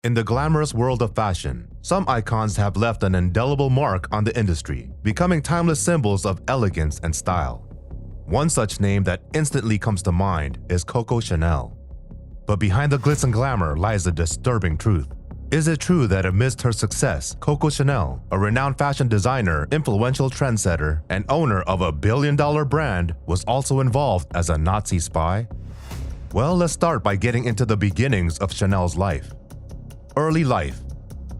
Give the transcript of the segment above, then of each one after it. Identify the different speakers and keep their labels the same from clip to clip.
Speaker 1: In the glamorous world of fashion, some icons have left an indelible mark on the industry, becoming timeless symbols of elegance and style. One such name that instantly comes to mind is Coco Chanel. But behind the glitz and glamour lies a disturbing truth. Is it true that amidst her success, Coco Chanel, a renowned fashion designer, influential trendsetter, and owner of a billion-dollar brand, was also involved as a Nazi spy? Well, let's start by getting into the beginnings of Chanel's life. Early life.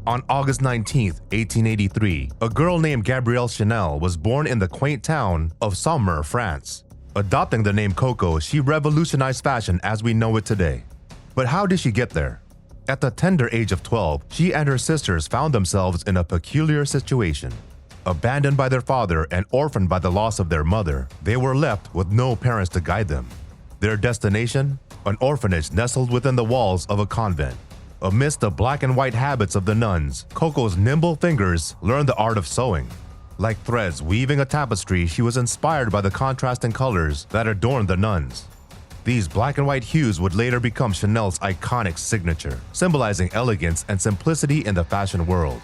Speaker 1: On August 19, 1883, a girl named Gabrielle Chanel was born in the quaint town of Saumur, France. Adopting the name Coco, she revolutionized fashion as we know it today. But how did she get there? At the tender age of 12, she and her sisters found themselves in a peculiar situation. Abandoned by their father and orphaned by the loss of their mother, they were left with no parents to guide them. Their destination? An orphanage nestled within the walls of a convent. Amidst the black and white habits of the nuns, Coco's nimble fingers learned the art of sewing. Like threads weaving a tapestry, she was inspired by the contrasting colors that adorned the nuns. These black and white hues would later become Chanel's iconic signature, symbolizing elegance and simplicity in the fashion world.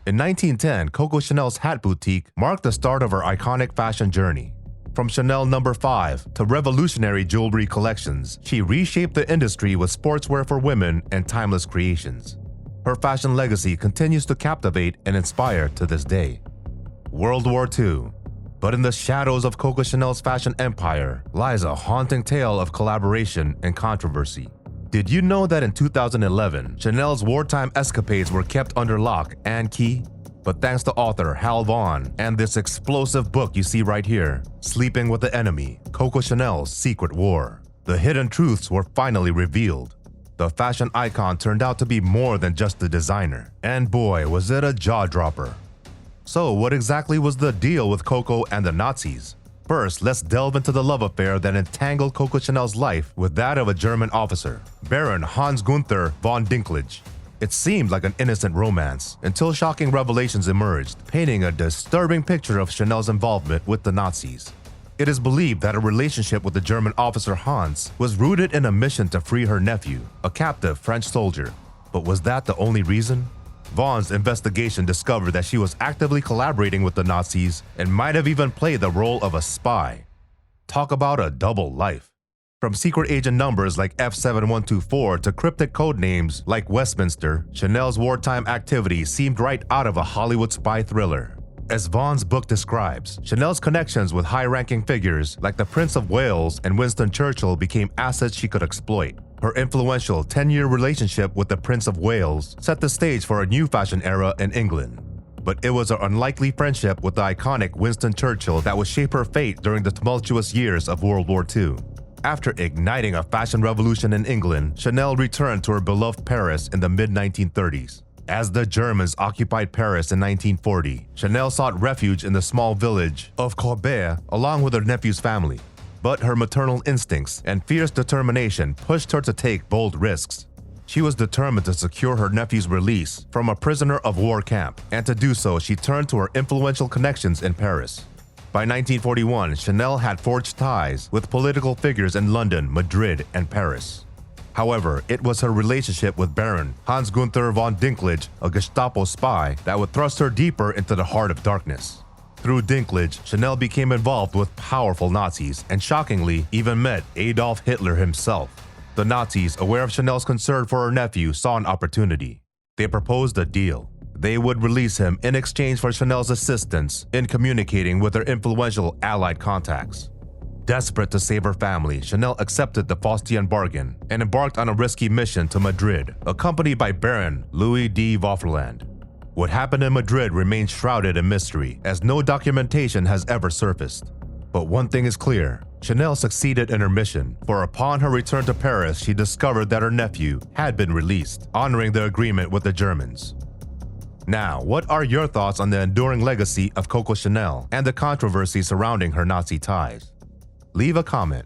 Speaker 1: In 1910, Coco Chanel's hat boutique marked the start of her iconic fashion journey. From Chanel No. 5 to revolutionary jewelry collections, she reshaped the industry with sportswear for women and timeless creations. Her fashion legacy continues to captivate and inspire to this day. World War II. But in the shadows of Coco Chanel's fashion empire lies a haunting tale of collaboration and controversy. Did you know that in 2011, Chanel's wartime escapades were kept under lock and key? But thanks to author Heil and this explosive book you see right here, Sleeping with the Enemy, Coco Chanel's Secret War, the hidden truths were finally revealed. The fashion icon turned out to be more than just a designer, and boy was it a jaw-dropper. So what exactly was the deal with Coco and the Nazis? First, let's delve into the love affair that entangled Coco Chanel's life with that of a German officer, Baron Hans Gunther von Dinklage. It seemed like an innocent romance until shocking revelations emerged, painting a disturbing picture of Chanel's involvement with the Nazis. It is believed that a relationship with the German officer Hans was rooted in a mission to free her nephew, a captive French soldier. But was that the only reason? Vaughn's investigation discovered that she was actively collaborating with the Nazis and might have even played the role of a spy. Talk about a double life. From secret agent numbers like F7124 to cryptic code names like Westminster, Chanel's wartime activities seemed right out of a Hollywood spy thriller. As Vaughn's book describes, Chanel's connections with high-ranking figures like the Prince of Wales and Winston Churchill became assets she could exploit. Her influential 10-year relationship with the Prince of Wales set the stage for a new fashion era in England. But it was her unlikely friendship with the iconic Winston Churchill that would shape her fate during the tumultuous years of World War II. After igniting a fashion revolution in England, Chanel returned to her beloved Paris in the mid-1930s. As the Germans occupied Paris in 1940, Chanel sought refuge in the small village of Corbet along with her nephew's family. But her maternal instincts and fierce determination pushed her to take bold risks. She was determined to secure her nephew's release from a prisoner of war camp, and to do so she turned to her influential connections in Paris. By 1941, Chanel had forged ties with political figures in London, Madrid, and Paris. However, it was her relationship with Baron Hans Gunther von Dinklage, a Gestapo spy, that would thrust her deeper into the heart of darkness. Through Dinklage, Chanel became involved with powerful Nazis and shockingly even met Adolf Hitler himself. The Nazis, aware of Chanel's concern for her nephew, saw an opportunity. They proposed a deal. They would release him in exchange for Chanel's assistance in communicating with her influential Allied contacts. Desperate to save her family, Chanel accepted the Faustian bargain and embarked on a risky mission to Madrid, accompanied by Baron Louis de Vaufrelande. What happened in Madrid remains shrouded in mystery, as no documentation has ever surfaced. But one thing is clear, Chanel succeeded in her mission, for upon her return to Paris, she discovered that her nephew had been released, honoring the agreement with the Germans. Now, what are your thoughts on the enduring legacy of Coco Chanel and the controversy surrounding her Nazi ties? Leave a comment.